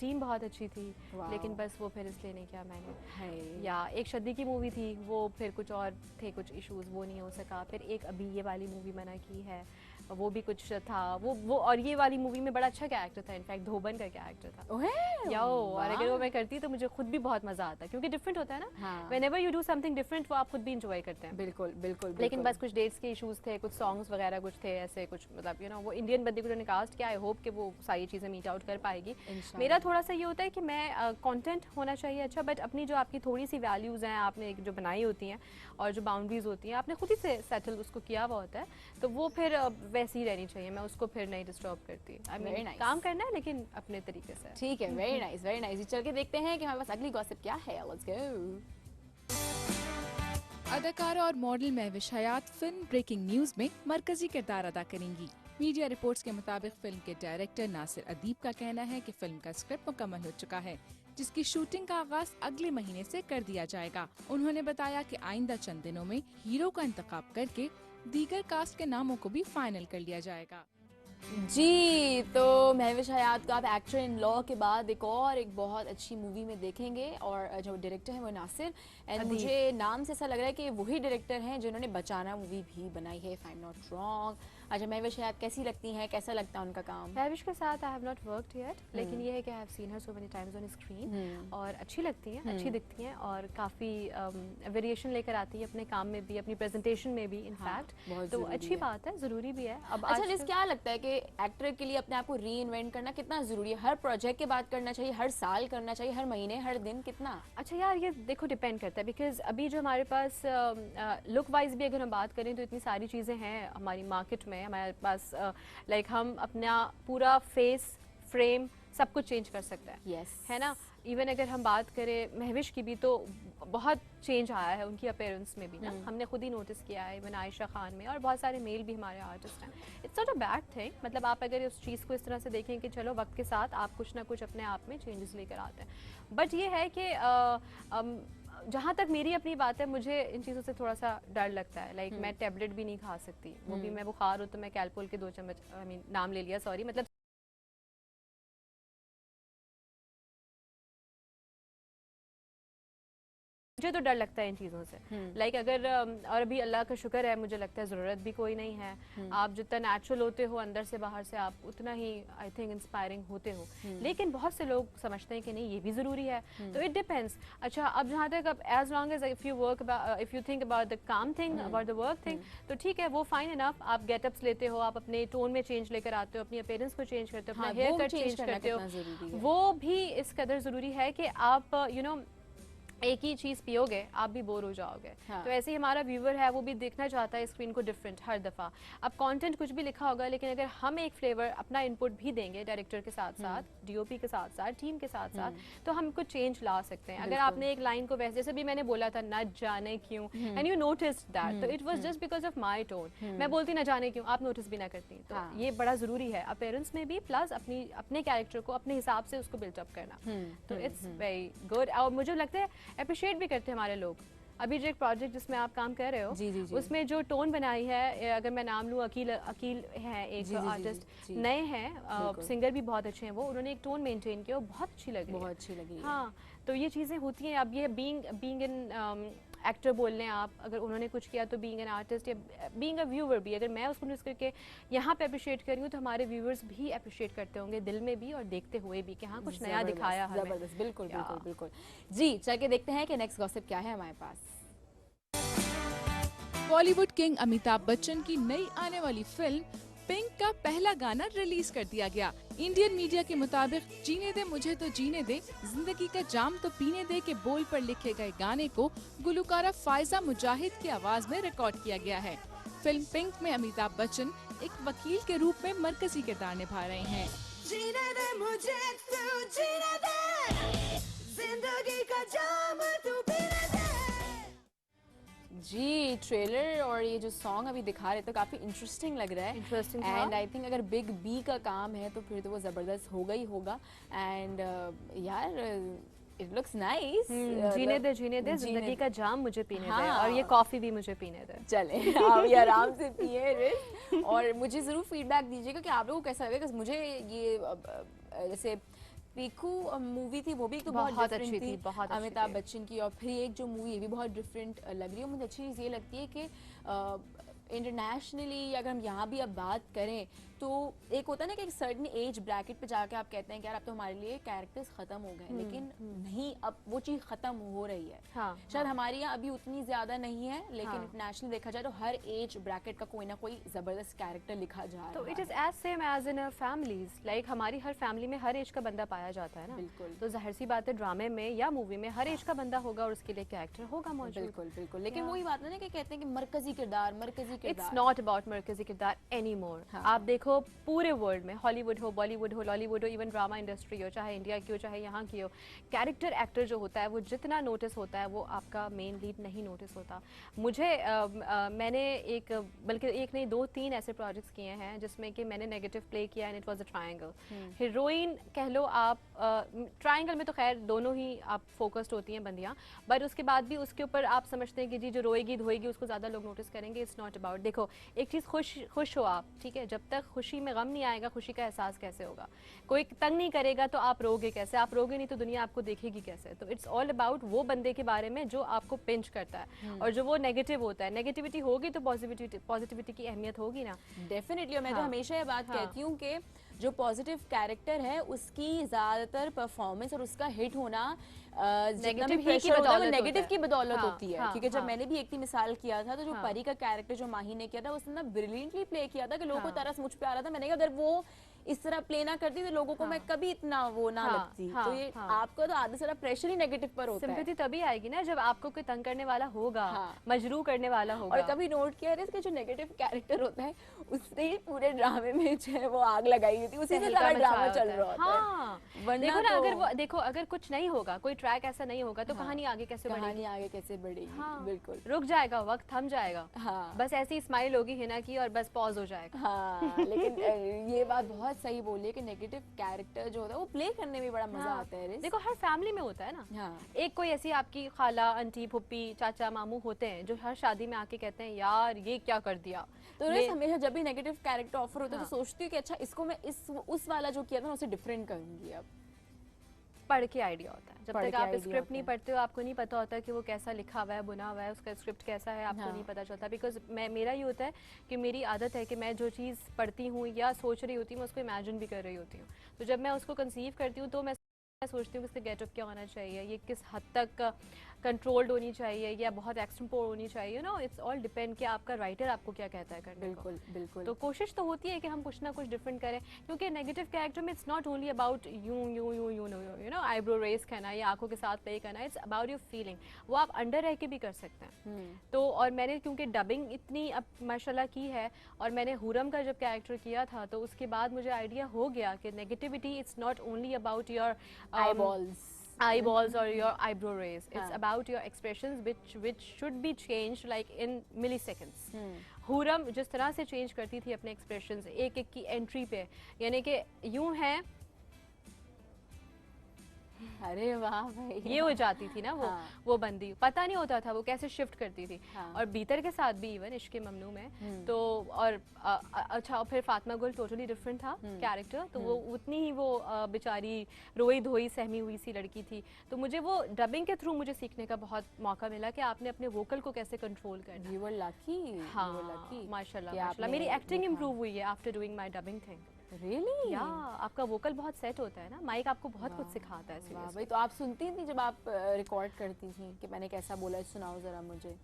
टीम बहुत अच्छी थी, लेकिन बस वो फिर इसलिए नहीं किया मैंने। या एक शदी की मूवी थी, वो फिर कुछ और थे, कुछ इश्यूज, वो नहीं हो सका। फिर एक अभी ये वाली मूवी मना की है, वो भी कुछ था, वो और ये वाली मूवी में बड़ा अच्छा कैरेक्टर था, इनफैक्ट धोबन का कैरेक्टर था। और अगर वो मैं करती तो मुझे खुद भी बहुत मजा आता, क्योंकि डिफरेंट होता है ना, whenever you do something different, वो आप खुद भी इंजॉय करते हैं।
बिल्कुल बिल्कुल।
लेकिन बस कुछ डेट्स के इश्यूज थे, कुछ सॉन्ग्स वगैरह कुछ थे, ऐसे कुछ मतलब वो इंडियन बंदी को जो कास्ट किया, आई होप कि वो सारी चीज़ें मीट आउट कर पाएगी। मेरा थोड़ा सा ये होता है कि मैं कंटेंट होना चाहिए अच्छा, बट अपनी जो आपकी थोड़ी सी वैल्यूज़ हैं, आपने जो बनाई होती हैं और जो बाउंड्रीज होती हैं, आपने खुद ही से सेटल उसको किया हुआ होता है, तो वो फिर वैसी ही रहनी चाहिए, मैं उसको फिर नहीं डिस्टर्ब करती।
Very nice.
काम करना है लेकिन अपने तरीके से।
ठीक है, वेरी नाइस वेरी नाइस। चल के देखते हैं कि हमारे पास अगली गॉसिप क्या है। Let's go.
अदाकारा और मॉडल महविश हयात फिल्म ब्रेकिंग न्यूज में मरकजी किरदार अदा करेंगी। मीडिया रिपोर्ट्स के मुताबिक फिल्म के डायरेक्टर नासिर अदीब का कहना है कि फिल्म का स्क्रिप्ट मुकम्मल हो चुका है, जिसकी शूटिंग का आगाज अगले महीने से कर दिया जाएगा। उन्होंने बताया कि आइंदा चंद दिनों में हीरो का इंतखाब करके दीगर कास्ट के नामों को भी फाइनल कर लिया जाएगा।
जी, तो महविश हयात को आप एक्टर इन लॉ के बाद एक बहुत अच्छी मूवी में देखेंगे, और जो डायरेक्टर है वो नासिर, एंड मुझे नाम से ऐसा लग रहा है कि वही डायरेक्टर हैं जिन्होंने बचाना मूवी भी बनाई है, if I am not wrong. अच्छा, महविश हयात कैसी लगती हैं, कैसा लगता है उनका काम?
महविश के साथ I have not worked yet, लेकिन ये है कि I have scene her so many times on screen, और अच्छी लगती हैं, अच्छी दिखती हैं, और काफ़ी वेरिएशन लेकर आती है अपने काम में भी, अपनी प्रेजेंटेशन में भी इनफैक्ट, तो अच्छी बात है, ज़रूरी भी है। अब
अच्छा लिस, क्या लगता है कि एक्टर के लिए अपने आप को री इन्वेंट करना कितना ज़रूरी है? हर प्रोजेक्ट के बाद करना चाहिए, हर साल करना चाहिए, हर महीने, हर दिन, कितना?
अच्छा यार, ये देखो डिपेंड करता है, बिकॉज अभी जो हमारे पास लुक वाइज भी अगर हम बात करें तो इतनी सारी चीज़ें हैं हमारी मार्केट में, हमारे पास लाइक हम अपना पूरा फेस फ्रेम सब कुछ चेंज कर सकते हैं,
yes.
है ना। इवन अगर हम बात करें महविश की भी, तो बहुत चेंज आया है उनकी अपीयरेंस में भी ना, हमने खुद ही नोटिस किया है, इवन आयशा खान में, और बहुत सारे मेल भी हमारे आर्टिस्ट हैं। It's not a bad thing, मतलब आप अगर उस चीज़ को इस तरह से देखें कि चलो वक्त के साथ आप कुछ ना कुछ अपने आप में चेंजेस लेकर आते हैं, बट ये है कि जहाँ तक मेरी अपनी बात है, मुझे इन चीज़ों से थोड़ा सा डर लगता है। लाइक मैं टैबलेट भी नहीं खा सकती, वो भी मैं बुखार हो तो मैं कैलपोल के 2 चम्मच, आई मीन नाम ले लिया, सॉरी, मतलब मुझे तो डर लगता है इन चीज़ों से। लाइक अगर और अभी अल्लाह का शुक्र है, मुझे लगता है ज़रूरत भी कोई नहीं है। आप जितना नेचुरल होते हो अंदर से बाहर से, आप उतना ही आई थिंक इंस्पायरिंग होते हो। लेकिन बहुत से लोग समझते हैं कि नहीं, ये भी ज़रूरी है, तो इट डिपेंड्स। अच्छा, अब जहाँ तक अब as long as if you think about the काम thing, about the work thing, तो ठीक है, वो फाइन इनफ। आप गेटअप्स लेते हो, आप अपने टोन में चेंज लेकर आते हो, अपनी अपीयरेंस को चेंज करते हो, अपना हेयर कट चेंज करते हो, वो भी इस कदर ज़रूरी है कि आप यू नो एक ही चीज़ पियोगे आप भी बोर हो जाओगे। हाँ। तो ऐसे ही हमारा व्यूवर है, वो भी देखना चाहता है स्क्रीन को डिफरेंट हर दफ़ा। अब कंटेंट कुछ भी लिखा होगा, लेकिन अगर हम एक फ्लेवर अपना इनपुट भी देंगे डायरेक्टर के साथ साथ, डीओपी के साथ साथ, टीम के साथ साथ, तो हम कुछ चेंज ला सकते हैं। अगर आपने एक लाइन को वैसे, जैसे भी मैंने बोला था न जाने क्यों, एंड यू नोटिस दैट, तो it was just because of my tone. मैं बोलती न जाने क्यों, आप नोटिस भी ना करती, तो ये बड़ा ज़रूरी है अपीयरेंस में भी, प्लस अपने कैरेक्टर को अपने हिसाब से उसको बिल्टअप करना, तो इट्स वेरी गुड। और मुझे लगता है अप्रिशिएट भी करते हैं हमारे लोग। अभी जो एक प्रोजेक्ट जिसमें आप काम कर रहे हो, जी। उसमें जो टोन बनाई है, अगर मैं नाम लूँ, अकील है एक आर्टिस्ट, नए हैं, सिंगर भी बहुत अच्छे हैं, वो उन्होंने एक टोन मेंटेन किया, बहुत अच्छी लगी। हाँ, तो ये चीज़ें होती हैं। अब ये बीइंग एन एक्टर बोल लें आप, अगर उन्होंने कुछ किया, तो बीइंग एन आर्टिस्ट या बीइंग अ व्यूवर भी, अगर मैं उसको नोटिस करके यहाँ पे अप्रिशिएट कर रही हूँ, तो हमारे व्यूवर्स भी अप्रिशिएट करते होंगे दिल में भी और देखते हुए भी कि हाँ कुछ नया दिखाया हमें।
जबरदस्त, बिल्कुल बिल्कुल बिल्कुल। जी, चल के देखते हैं कि नेक्स्ट गॉसिप क्या है हमारे पास।
बॉलीवुड किंग अमिताभ बच्चन की नई आने वाली फिल्म पिंक का पहला गाना रिलीज कर दिया गया। इंडियन मीडिया के मुताबिक जीने दे मुझे तो जीने दे, जिंदगी का जाम तो पीने दे के बोल पर लिखे गए गाने को गुलकारा फायजा मुजाहिद की आवाज में रिकॉर्ड किया गया है। फिल्म पिंक में अमिताभ बच्चन एक वकील के रूप में मरकजी किरदार निभा रहे हैं। जीने दे मुझे तू जीने दे, जिंदगी का जाम तू पीने दे।
जी, ट्रेलर और ये जो सॉन्ग अभी दिखा रहे तो काफ़ी इंटरेस्टिंग लग रहा है।
इंटरेस्टिंग,
एंड आई थिंक अगर बिग बी का काम है तो फिर तो वो ज़बरदस्त होगा ही होगा। एंड यार इट लुक्स नाइस।
जीने दे जिंदगी का जाम मुझे पीने दे, और ये कॉफ़ी भी मुझे पीने दे।
चले आप ये आराम से पिए और मुझे ज़रूर फीडबैक दीजिएगा कि आप लोगों को कैसा लगेगा। मुझे ये जैसे पीकू मूवी थी, वो भी तो बहुत अच्छी थी, बहुत अमिताभ बच्चन की, और फिर एक जो मूवी भी बहुत डिफरेंट लग रही है। मुझे अच्छी चीज़ ये लगती है कि इंटरनेशनली अगर हम यहाँ भी अब बात करें तो एक होता है ना कि एक सर्टेन एज ब्रैकेट पे जाके आप कहते हैं कि यार अब तो हमारे लिए कैरेक्टर्स खत्म हो गए, लेकिन नहीं, अब वो चीज खत्म हो रही है।
हाँ,
शायद हमारे यहाँ अभी उतनी ज्यादा नहीं है, लेकिन
हाँ।
इंटरनेशनल देखा जाए तो हर एज ब्रैकेट का कोई ना कोई जबरदस्त कैरेक्टर लिखा जा रहा
तो
है।
It is as same as in families, like हमारी हर फैमिली में हर एज का बंदा पाया जाता है ना।
बिल्कुल।
तो जाहिर सी बात है ड्रामे में या मूवी में हर एज का बंदा होगा और उसके लिए कैरेक्टर होगा मौजूद।
बिल्कुल बिल्कुल, लेकिन
Yeah.
वही बात है ना कि कहते हैं कि मरकजी किरदार, मरकजी
इट्स
किरदार।
नॉट अबाउट मरकजी किरदार एनी मोर।
हाँ।
आप देखो पूरे वर्ल्ड में, हॉलीवुड हो, बॉलीवुड हो, लॉलीवुड हो, इवन ड्रामा इंडस्ट्री हो, चाहे इंडिया की हो चाहे यहाँ की हो, कैरेक्टर एक्टर जो होता है वो जितना नोटिस होता है वो आपका मेन लीड नहीं नोटिस होता। मुझे मैंने एक, बल्कि एक नहीं 2-3 ऐसे प्रोजेक्ट्स किए हैं जिसमें कि मैंने नेगेटिव प्ले किया and it was a triangle. Heroine कह लो आप, ट्रायंगल में तो खैर दोनों ही आप फोकस्ड होती हैं बंदियाँ, बट उसके बाद भी उसके ऊपर आप समझते हैं कि जी जो रोएगी धोएगी उसको ज़्यादा लोग नोटिस करेंगे। इट्स नॉट अबाउट, देखो एक चीज़ खुश हो आप, ठीक है, जब तक खुशी में गम नहीं आएगा खुशी का एहसास कैसे होगा? कोई तंग नहीं करेगा तो आप रोगे कैसे? आप रोगे नहीं तो दुनिया आपको देखेगी कैसे? तो इट्स ऑल अबाउट वो बंदे के बारे में जो आपको पिंच करता है, और जो वो नेगेटिव होता है। नेगेटिविटी होगी तो पॉजिटिविटी की अहमियत होगी ना।
डेफिनेटली। और मैं तो
हाँ।
हमेशा ये बात
हाँ।
कहती हूँ कि जो पॉजिटिव कैरेक्टर है उसकी ज्यादातर परफॉर्मेंस और उसका हिट होना जितना भी
Negative ही की
प्रेशर होता है वो
बदौलत
नेगेटिव
होता
की
है।
बदौलत
हाँ,
होती है।
हाँ,
क्योंकि जब
हाँ।
मैंने भी एक थी मिसाल किया था तो जो
हाँ।
परी का कैरेक्टर जो माही ने किया था उसने ना ब्रिलियंटली प्ले किया था कि लोगों को
हाँ।
तरस मुझ पे आ रहा था। मैंने कहा अगर वो इस तरह प्ले ना करती तो लोगों को मैं कभी इतना वो ना
हाँ,
लगती।
हाँ,
तो ये
हाँ।
आपका तो आधे सारा प्रेशर ही नेगेटिव पर होता है।
सिंपैथी तभी आएगी ना जब आपको कोई तंग करने वाला होगा,
हाँ।
मजरूह करने वाला होगा।
और कभी नोट किया है इसके जो नेगेटिव कैरेक्टर होता है उसने ही पूरे ड्रामे में जो है वो आग लगाई हुई थी, उसी से
तहलका
सारा ड्रामा
मचाया
चल
होता है।
रहा होता है।
हाँ।
वरना
देखो ना,
तो
अगर वो देखो अगर कुछ नहीं होगा, कोई ट्रैक ऐसा नहीं होगा तो
हाँ।
कहानी आगे कैसे बढ़ेगी?
कहानी आगे कैसे बढ़ेगी?
हाँ।
बिल्कुल।
रुक जाएगा, वक्त थम जाएगा।
हाँ
बस ऐसी स्माइल होगी हिना की और बस पॉज हो जाएगा।
हाँ, लेकिन ये बात बहुत सही बोली है कि नेगेटिव कैरेक्टर जो होता है वो प्ले करने में बड़ा मजा
हाँ।
आता है रिस।
देखो हर फैमिली में होता है ना,
हाँ
एक कोई ऐसी आपकी खाला, आंटी, फुप्पी, चाचा, मामू होते हैं जो हर शादी में आके कहते हैं यार ये क्या कर दिया।
तो रिस हमेशा जब भी नेगेटिव कैरेक्टर ऑफर होता है
हाँ।
तो सोचती हूँ कि अच्छा इसको मैं उस वाला जो किया था ना उसे डिफरेंट करूंगी अब।
पढ़ के आइडिया होता है। जब
पढ़
तक
के
आप
idea
स्क्रिप्ट
होता
नहीं
है।
पढ़ते हो आपको नहीं पता होता कि वो कैसा लिखा हुआ है, बुना हुआ है, उसका स्क्रिप्ट कैसा है, आपको
हाँ।
नहीं पता चलता। बिकॉज मेरा ये होता है कि मेरी आदत है कि मैं जो चीज़ पढ़ती हूँ या सोच रही होती हूँ मैं उसको इमेजिन भी कर रही होती हूँ। तो जब मैं उसको कंसीव करती हूँ तो मैं सोचती हूँ कि इसका गेटअप क्या होना चाहिए, ये किस हद तक कंट्रोल्ड होनी चाहिए या बहुत एक्सट्रीम होनी चाहिए। You know it's all depend कि आपका राइटर आपको क्या कहता है करने को।
बिल्कुल बिल्कुल।
तो कोशिश तो होती है कि हम कुछ ना कुछ डिफरेंट करें, क्योंकि नेगेटिव कैरेक्टर में it's not only about you know eyebrow raise करना या आंखों के साथ प्ले करना, इट्स अबाउट योर फीलिंग। वो आप अंडर रह के भी कर सकते हैं। तो और मैंने क्योंकि डबिंग इतनी अब माशाल्लाह की है और मैंने हुरम का जब कैरेक्टर किया था तो उसके बाद मुझे आइडिया हो गया कि negativity it's not only about your eyeballs or your eyebrow raise. It's about your expressions which should be changed like in milliseconds. हुरम जिस तरह से चेंज करती थी अपने एक्सप्रेशंस एक एक की एंट्री पे, यानी कि यूं है
अरे वाह भाई,
ये हो जाती थी ना
हाँ।
वो बंदी पता नहीं होता था वो कैसे शिफ्ट करती थी।
हाँ।
और बीतर के साथ भी इवन इश्क ममनू में तो और अच्छा, और फिर फातिमा गुल टोटली डिफरेंट था कैरेक्टर, तो वो उतनी ही वो बेचारी रोई धोई सहमी हुई सी लड़की थी। तो मुझे वो डबिंग के थ्रू मुझे सीखने का बहुत मौका मिला कि आपने अपने वोकल को कैसे कंट्रोल करना।
You were lucky.
हाँ,
You were lucky.
माशाल्लाह
कि
माशाल्लाह
आपने
मेरी एक्टिंग
देखा।
इम्प्रूव हुई है after doing my dubbing thing.
Really?
या आपका वोकल बहुत सेट होता है ना, माइक आपको बहुत कुछ
वाह,
सिखाता है।
वाह
seriously।
भाई, तो आप सुनती थी जब आप रिकॉर्ड करती थी कि मैंने कैसा बोला, सुनाओ जरा मुझे।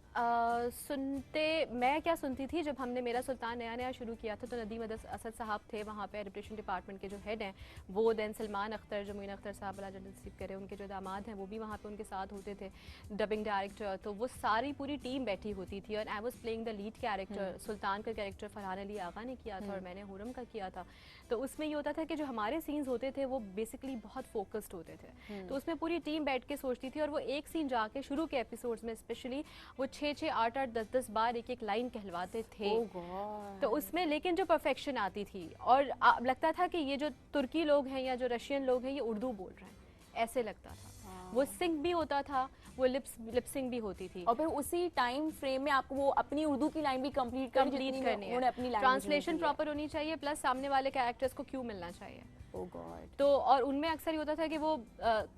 सुनते मैं क्या सुनती थी, जब हमने मेरा सुल्तान नया नया शुरू किया था तो नदीम असद साहब थे वहाँ पे एडिप्टेशन डिपार्टमेंट के जो हेड हैं वो, देन सलमान अख्तर जो मोइन अख्तर साहब अल्लाह जन्नत नसीब करे, उनके जो दामाद हैं वो भी वहाँ पे उनके साथ होते थे डबिंग डायरेक्टर। तो वो सारी पूरी टीम बैठी होती थी और I was playing the lead character. Sultan का कैरेक्टर फरहान अली आगा ने किया था और मैंने हुरम का किया था। तो उसमें ये होता था कि जो हमारे सीन्स होते थे वो बेसिकली बहुत फोकस्ड होते थे, तो उसमें पूरी टीम बैठ के सोचती थी और वो एक सीन जाके शुरू के एपिसोड्स में स्पेशली वो 6-6, 8-8, 10-10 बार एक एक लाइन कहलवाते थे।
Oh God.
तो उसमें लेकिन जो परफेक्शन आती थी और लगता था कि ये जो तुर्की लोग हैं या जो रशियन लोग हैं ये उर्दू बोल रहे हैं, ऐसे लगता था। वो सिंक भी होता था, वो लिपसिंग भी होती थी।
और फिर उसी टाइम फ्रेम में आपको वो अपनी उर्दू की लाइन भी कंप्लीट
करनी है,
अपनी
ट्रांसलेशन प्रॉपर होनी चाहिए, प्लस सामने वाले कैरेक्टर्स को क्यों मिलना चाहिए।
ओह गॉड।
तो और उनमें अक्सर ये होता था कि वो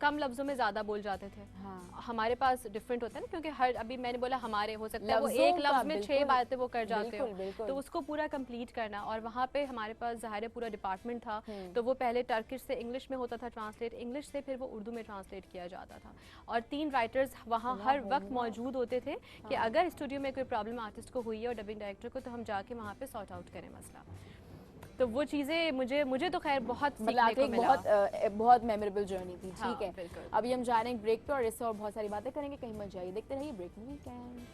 कम लफ्जों में ज्यादा बोल जाते थे।
हाँ।
हमारे पास डिफरेंट होता है ना, क्योंकि हर अभी मैंने बोला हमारे हो सकता है वो
लफ्ज़ों
एक
का
लफ्ज में 6
बिल्कुल,
बातें वो कर जाते हो,
बिल्कुल, बिल्कुल।
तो उसको पूरा कंप्लीट करना। और वहाँ पे हमारे पास ज़ाहिर है पूरा डिपार्टमेंट था, तो वो पहले टर्किश से इंग्लिश में होता था ट्रांसलेट, इंग्लिश से फिर वो उर्दू में ट्रांसलेट किया जाता था। और 3 राइटर्स वहाँ हर वक्त मौजूद होते थे कि अगर स्टूडियो में कोई प्रॉब्लम आर्टिस्ट को हुई है और डबिंग डायरेक्टर को, तो हम जाके वहाँ पे सॉर्ट आउट करें मसला। तो वो चीज़ें मुझे तो खैर बहुत
मतलब
सीखने को मिला।
बहुत मेमोरेबल जर्नी थी।
हाँ,
ठीक है,
बिल्कुल।
अभी हम जा रहे हैं ब्रेक पे और इससे और बहुत सारी बातें करेंगे, कहीं मत जाइए, देखते रहिए ब्रेकिंग वीकेंड।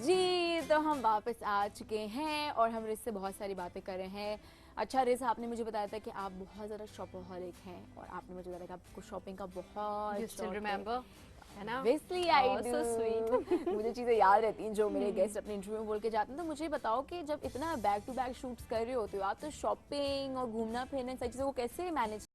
जी, तो हम वापस आ चुके हैं और हम रिज से बहुत सारी बातें कर रहे हैं। अच्छा रिज, आपने मुझे बताया था कि आप बहुत ज़्यादा शॉपaholic हैं और आपने मुझे बताया कि आपको शॉपिंग का बहुत
You still
शौक है।
remember? है ना?
Obviously I
Oh,
do.
so sweet.
मुझे चीज़ें याद रहती हैं जो मेरे गेस्ट अपने इंटरव्यू में बोल के जाते हैं। तो मुझे बताओ कि जब इतना बैक टू बैक शूट्स कर रहे होते हो आप, तो शॉपिंग और घूमना फिरना सारी चीज़ें वो कैसे मैनेज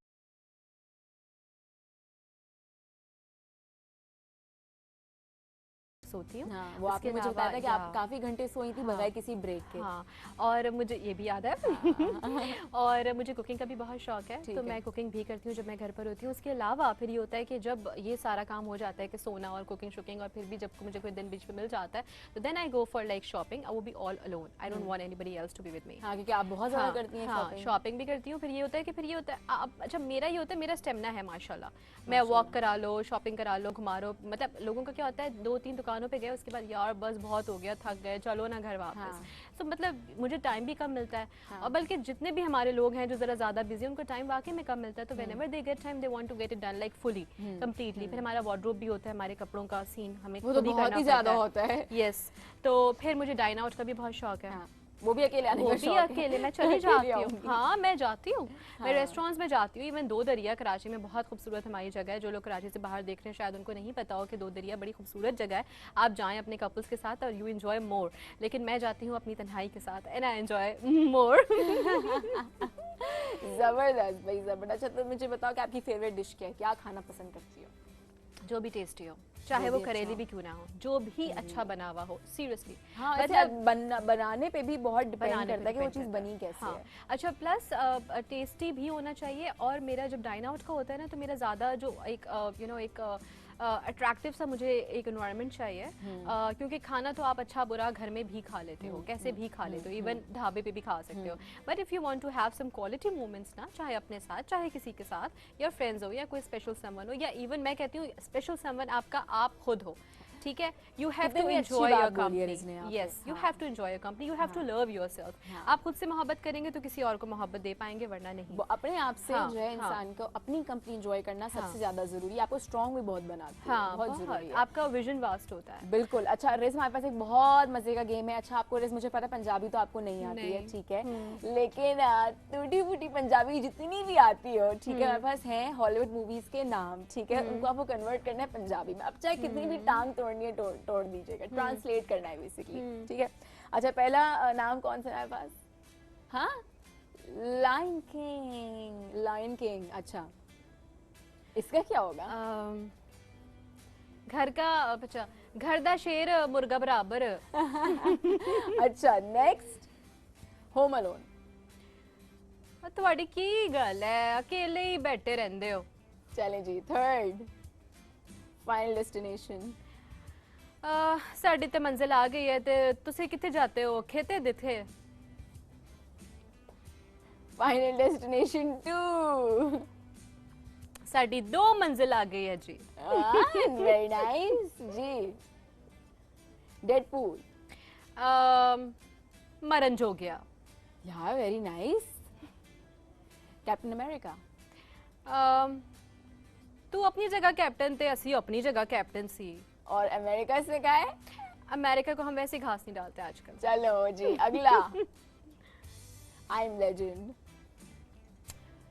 सोती हूँ।
हाँ, वो आपने
इसके
मुझे बताया था कि आप
अलावा
काफ़ी घंटे सोई थी बगैर किसी ब्रेक के।
हाँ, और मुझे ये भी याद है और मुझे कुकिंग का भी बहुत शौक है,
ठीक
तो
है।
मैं कुकिंग भी करती हूँ जब मैं घर पर होती हूँ। उसके अलावा फिर ये होता है कि जब ये सारा काम हो जाता है कि सोना और कुकिंग शुकिंग, और फिर भी जब मुझे कोई दिन बीच में मिल जाता है, तो then I go for like shopping. वो भी all alone, I don't want anybody else to be with me.
हाँ, क्योंकि आप बहुत ज़्यादा करती हैं
हाँ,
शॉपिंग।
शॉपिंग भी करती हूँ। फिर ये होता है कि फिर ये होता है अच्छा मेरा ये होता है, मेरा स्टेमिना है माशाल्लाह, मैं वॉक करा लो, शॉपिंग करा लो, घुमा लो। मतलब लोगों का क्या होता है 2-3 दुकानों पे गए उसके बाद यार बस बहुत हो गया, थक गए, चलो ना घर वापस।
हाँ।
तो मतलब मुझे टाइम भी कम मिलता है। और बल्कि जितने भी हमारे लोग हैं जो ज़रा ज़्यादा बिजी, उनको टाइम वाकई में कम मिलता है। तो whenever they get time they want to get it done like fully completely. फिर हमारा वार्डरोब भी होता है, हमारे कपड़ों का सीन हमें
वो तो
खुद ही
बहुत
करना
ही ज़्यादा
पड़ता
होता है।
यस, तो फिर मुझे डाइन आउट का भी बहुत शौक है।
हाँ, वो भी अकेले आने
वो
का
भी
शौक है।
अकेले मैं चली
अकेले
जाती हूँ।
आऊंगी।
हाँ, मैं जाती हूँ, मैं रेस्टोरेंट्स में जाती हूँ। इवन दो दरिया कराची में बहुत खूबसूरत हमारी जगह है। जो लोग कराची से बाहर देख रहे हैं शायद उनको नहीं पता हो कि दो दरिया बड़ी खूबसूरत जगह है। आप जाएं अपने कपल्स के साथ और यू एंजॉय मोर। लेकिन मैं जाती हूँ अपनी तन्हाई के साथ एंड आई एंजॉय मोर।
जबरदस्त भाई, जबरदस्त। अच्छा, तो मुझे बताओ कि आपकी फेवरेट डिश क्या है, क्या खाना पसंद करती हो?
जो भी टेस्टी हो, चाहे
जो
वो
भी अच्छा
करेली
हो।
भी क्यों ना हो, जो भी अच्छा बना हुआ हो, सीरियसली।
हाँ,
मतलब
बनाने पे भी बहुत डिपेंड
बनाने पे
करता है कि वो
depend
चीज़
करता
बनी कैसे
हाँ।
है।
अच्छा, प्लस टेस्टी भी होना चाहिए। और मेरा जब डाइन आउट का होता है ना, तो मेरा ज़्यादा जो एक एक अट्रैक्टिव सा मुझे एक एनवायरनमेंट चाहिए। क्योंकि खाना तो आप अच्छा बुरा घर में भी खा लेते हो, कैसे भी खा लेते हो, इवन ढाबे पे भी खा सकते हो। But if you want to have some quality moments ना, चाहे अपने साथ चाहे किसी के साथ, या फ्रेंड्स हो या कोई स्पेशल समवन हो, या इवन मैं कहती हूँ स्पेशल समवन आपका आप खुद हो, ठीक है, यू हैव
कितनी
टू
भी अच्छी
एंजॉय
बात
योर
बोली है रिजने
कंपनी।
आपने।
यस, यू
हाँ।
Have to enjoy your company, you have to love yourself. आप खुद से मोहब्बत करेंगे तो किसी और को मोहब्बत दे पाएंगे, वरना नहीं।
वो अपने आप से
हाँ,
जो है
हाँ।
इंसान को अपनी कंपनी एंजॉय करना सबसे
हाँ।
ज़्यादा ज़रूरी है। आपको स्ट्रॉन्ग भी बहुत बनाती है,
हाँ,
बहुत ज़रूरी है।
आपका विजन वास्ट होता है।
बिल्कुल। अच्छा रिज, हमारे पास एक बहुत मजे का गेम है। अच्छा, आपको रिज, मुझे पता है पंजाबी तो आपको नहीं आती है,
नहीं।
ठीक है, लेकिन टूटी फूटी पंजाबी जितनी भी आती हो, ठीक है, हमारे पास है हॉलीवुड मूवीज के नाम, ठीक है, उनको आपको कन्वर्ट करना है पंजाबी में। अब चाहे कितनी भी टांग तोड़नी है तोड़ दीजिएगा, ट्रांसलेट करना है बेसिकली, ठीक है। अच्छा, पहला नाम कौन सा है हमारे पास? हाँ, लायन किंग। Lion king. अच्छा, इसका क्या होगा?
घर का अच्छा, घर दा शेर मुर्गा बराबर।
अच्छा, नेक्स्ट, होम अलोन।
ਤੁਹਾਡੀ ਕੀ ਗੱਲ ਹੈ, अकेले ही बैठे रहंदे हो।
चलें जी, थर्ड, फाइनल डेस्टिनेशन।
साडी ते मंजिल आ गई है, ते तुसी किथे जाते हो, खेते दिथे।
Final destination 2।
साडी 2 मंजिल आ गई है जी।
वेरी नाइस जी। डेडपूल।
मरन जो गया।
यार वेरी नाइस। Captain America.
तू अपनी जगह कैप्टन थे, असी अपनी जगह कैप्टन सी।
और अमेरिका से क्या है?
अमेरिका को हम वैसे घास नहीं डालते आजकल।
चलो जी, अगला, आई एम लेजेंड।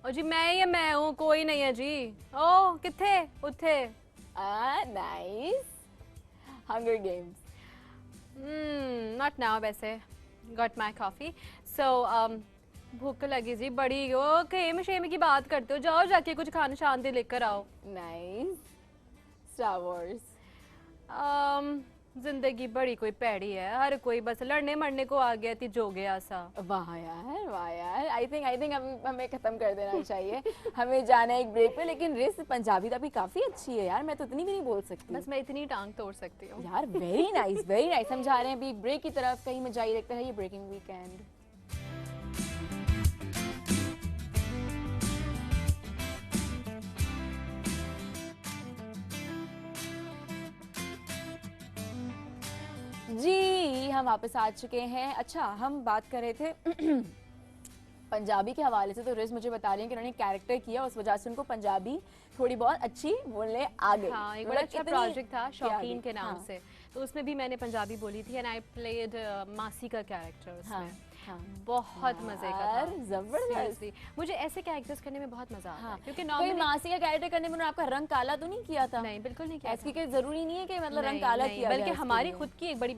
और जी मैं ही मैं हूँ, कोई नहीं है जी। ओ किथे उथे।
Nice. Hunger games.
Not now वैसे, गॉट माई कॉफी। सो भूख लगी जी बड़ी। ओ खेम शेम की बात करते हो, जाओ जाके कुछ खाना शांति लेकर आओ।
नाइस। Star Wars?
जिंदगी बड़ी कोई पैड़ी है, हर कोई बस लड़ने मरने को आ गया थी, जो गया सा।
वाह यार, वाह यार। आई थिंक हमें खत्म कर देना चाहिए। हमें जाना है एक ब्रेक पे। लेकिन रिस पंजाबी तो भी काफी अच्छी है यार, मैं तो इतनी भी नहीं बोल सकती।
बस मैं इतनी टांग तोड़ सकती हूँ
यार। Very nice, very nice. हम जा रहे हैं अभी एक ब्रेक की तरफ, कहीं में जारी रखते हैं ये ब्रेकिंग वीकेंड। जी हम वापस आ चुके हैं। अच्छा, हम बात कर रहे थे पंजाबी के हवाले से। तो रिज मुझे बता रही है कि उन्होंने कैरेक्टर किया, उस वजह से उनको पंजाबी थोड़ी बहुत अच्छी बोलने आ गई।
हाँ, एक बड़ा अच्छा प्रोजेक्ट था शौकीन के नाम से, तो उसमें भी मैंने पंजाबी बोली थी एंड आई प्लेड मासी का कैरेक्टर उसमें।
हाँ,
बहुत मजे का था,
जबरदस्त।
मुझे ऐसे कैरेक्टर्स करने में बहुत मजा आता है क्योंकि
कोई
नॉर्मली
मासी का कैरेक्टर करने में उन्होंने आपका रंग काला तो नहीं किया था?
नहीं, बिल्कुल नहीं किया
ऐसी के जरूरी नहीं है कि मतलब रंग काला किया
बल्कि
जाए
हमारी
इसके लिए।
खुद की एक बड़ी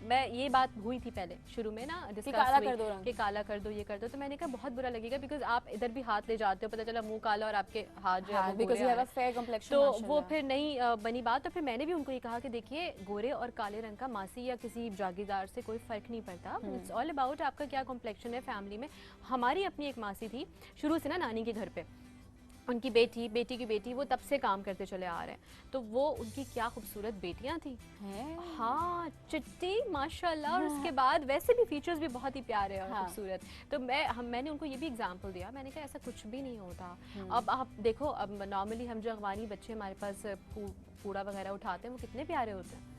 मैं ये बात हुई थी पहले शुरू में ना डिस्कस
काला
हुई
कर दो रंग।
कि काला कर दो, ये कर दो, तो मैंने कहा बहुत बुरा लगेगा बिकॉज आप इधर भी हाथ ले जाते हो, पता चला मुंह काला और आपके हाथ जो है वो
because you
Gore uh
have a
रहे हैं।
Fair complexion.
तो वो फिर नहीं बनी बात। तो फिर मैंने भी उनको ये कहा कि देखिए गोरे और काले रंग का मासी या किसी जागीरदार से कोई फर्क नहीं पड़ता, इट्स ऑल अबाउट आपका क्या कॉम्प्लेक्शन है फैमिली में। हमारी अपनी एक मासी थी शुरू से ना नानी के घर पे, उनकी बेटी की बेटी, वो तब से काम करते चले आ रहे हैं, तो वो उनकी क्या खूबसूरत बेटियां थी। हाँ, चिट्टी माशाल्लाह। और उसके बाद वैसे भी फीचर्स भी बहुत ही प्यारे और खूबसूरत। तो मैंने उनको ये भी एग्जांपल दिया, मैंने कहा ऐसा कुछ भी नहीं होता। अब आप देखो, अब नॉर्मली हम जो अफगानी बच्चे हमारे पास कूड़ा वगैरह उठाते हैं, वो कितने प्यारे होते हैं,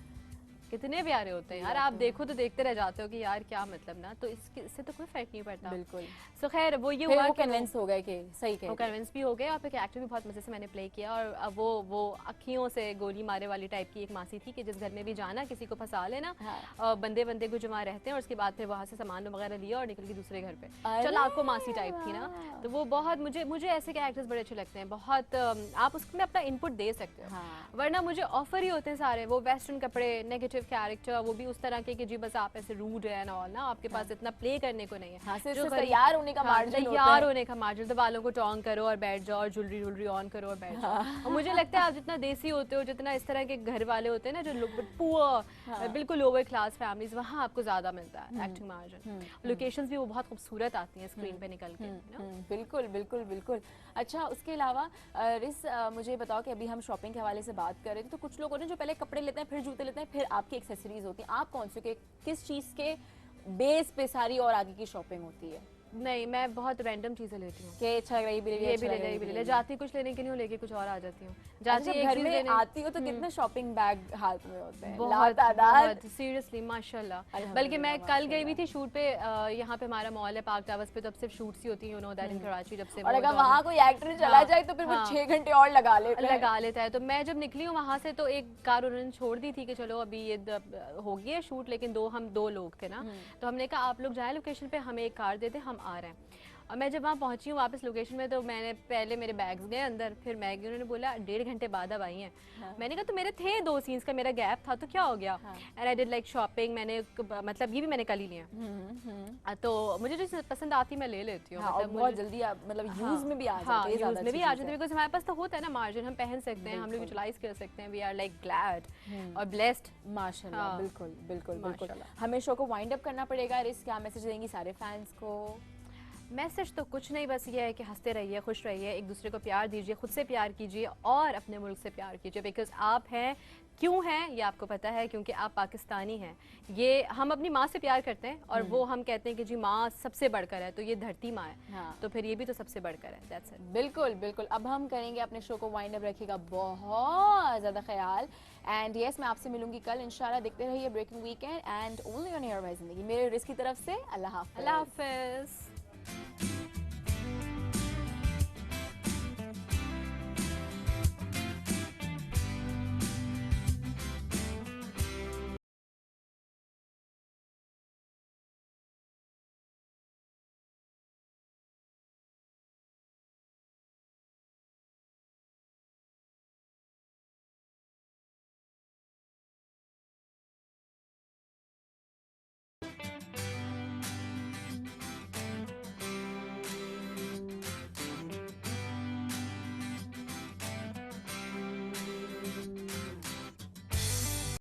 कितने प्यारे होते हैं यार। आप देखो तो देखते रह जाते हो कि यार क्या मतलब ना, तो इससे तो कोई फर्क नहीं पड़ता।
बिल्कुल।
सो खैर वो ये हुआ,
कन्विंस हो गए कि सही कह,
वो कन्विंस भी हो गए और फिर कैरेक्टर भी बहुत मजे से मैंने प्ले किया। और अब वो अखियों से गोली मारे वाली टाइप की एक मासी थी कि जिस घर में भी जाना किसी को फंसा लेना, बंदे को जो वहाँ रहते हैं और उसके बाद फिर वहाँ से सामान वगैरह लिया और निकल के दूसरे घर पे। चल आपको मासी टाइप थी ना, तो वो बहुत मुझे ऐसे कैरेक्टर्स बड़े अच्छे लगते हैं बहुत। आप उसमें अपना इनपुट दे सकते हो, वरना मुझे ऑफर ही होते हैं सारे वो वेस्टर्न कपड़े, नेगेटिव कैरेक्टर, वो भी उस तरह के कि जी बस आप ऐसे रूड है और ना आपके पास इतना प्ले करने को नहीं है। जो
तैयार होने का मार्जिन,
तैयार होने का मार्जिन, तो बालों को टॉन्ग करो और बैठ जाओ और ज्वेलरी ऑन करो और बैठ जाओ। और मुझे लगता है आप जितना देसी होते हो, जितना इस तरह के घर वाले होते हैं ना जो पुअर बिल्कुल लोअर क्लास फैमिलीज, वहाँ आपको ज्यादा मिलता है एक्टिंग मार्जिन। लोकेशंस भी वो बहुत खूबसूरत आती हैं स्क्रीन पे निकल के।
बिल्कुल बिल्कुल बिल्कुल। अच्छा, उसके अलावा रिस मुझे बताओ कि अभी हम शॉपिंग के हवाले से बात कर रहे थे, तो कुछ लोग होते हैं जो पहले कपड़े लेते हैं, फिर जूते लेते हैं, फिर आपकी एक्सेसरीज होती हैं। आप कौन से किस चीज के बेस पे सारी और आगे की शॉपिंग होती है?
नहीं, मैं बहुत रैंडम चीजें लेती हूँ
कि अच्छा ये भी ले
जाती हूँ कुछ लेने के लिए, लेके कुछ और आ जाती हूँ।
जाती है घर में आती हो तो कितने शॉपिंग बैग हाथ में होते हैं?
बहुत सीरियसली माशाल्लाह। बल्कि मैं कल गई हुई थी शूट पे, यहाँ पे हमारा मॉल है पार्क टावर्स पे, तब सिर्फ शूट्स ही होती है, you know that in Karachi. जब से
और अगर वहाँ कोई एक्टर चला जाए तो फिर वो 6 घंटे और लगा लेता है।
तो मैं जब निकली हूँ वहाँ से तो एक कार उन्होंने छोड़ दी थी कि चलो अभी ये हो गई है शूट, लेकिन हम दो लोग थे ना, तो हमने कहा आप लोग जाए लोकेशन पे, हमें एक कार देते, हम आ रहे हैं। और मैं जब वहाँ पहुंची हूँ वापस लोकेशन में, तो मैंने पहले मेरे बैग्स गए अंदर, फिर मैं गई, उन्होंने बोला 1.5 घंटे बाद अब आई हैं। मैंने कहा तो मेरे थे 2 सीन्स का मेरा गैप था, तो क्या हो गया? And I did like shopping, मैंने मतलब ये भी मैंने कल ही लिया। तो मुझे जो पसंद आती मैं ले लेती हूँ, मतलब
बहुत जल्दी मतलब यूज में भी आ जाते हैं,
यूज में भी आ जाते हैं, बिकॉज हमारे पास तो होता है ना मार्जिन, हम पहन सकते हैं, हम लोग यूटिलाइज कर सकते हैं। वी आर लाइक ग्लैड और ब्लेस्ड
माशाल्लाह। बिल्कुल बिल्कुल बिल्कुल। हमें शो को वाइंड अप करना पड़ेगा। रिस क्या मैसेज देंगी सारे फैंस को?
मैसेज तो कुछ नहीं, बस ये है कि हंसते रहिए, खुश रहिए, एक दूसरे को प्यार दीजिए, खुद से प्यार कीजिए और अपने मुल्क से प्यार कीजिए। बिकॉज आप हैं, क्यों हैं ये आपको पता है, क्योंकि आप पाकिस्तानी हैं। ये हम अपनी माँ से प्यार करते हैं और वो हम कहते हैं कि जी माँ सबसे बढ़कर है, तो ये धरती माँ है, तो फिर ये भी तो सबसे बढ़कर है। That's it.
बिल्कुल बिल्कुल। अब हम करेंगे अपने शो को वाइंड अप, रखिएगा बहुत ज़्यादा ख्याल। एंड यस, मैं आपसे मिलूंगी कल इंशाल्लाह। देखते रहिए breaking weekend and only on ARY Zindagi. मेरे रिस की तरफ से अल्लाह हाफ़िज़।
अल्लाह हाफ़िज़।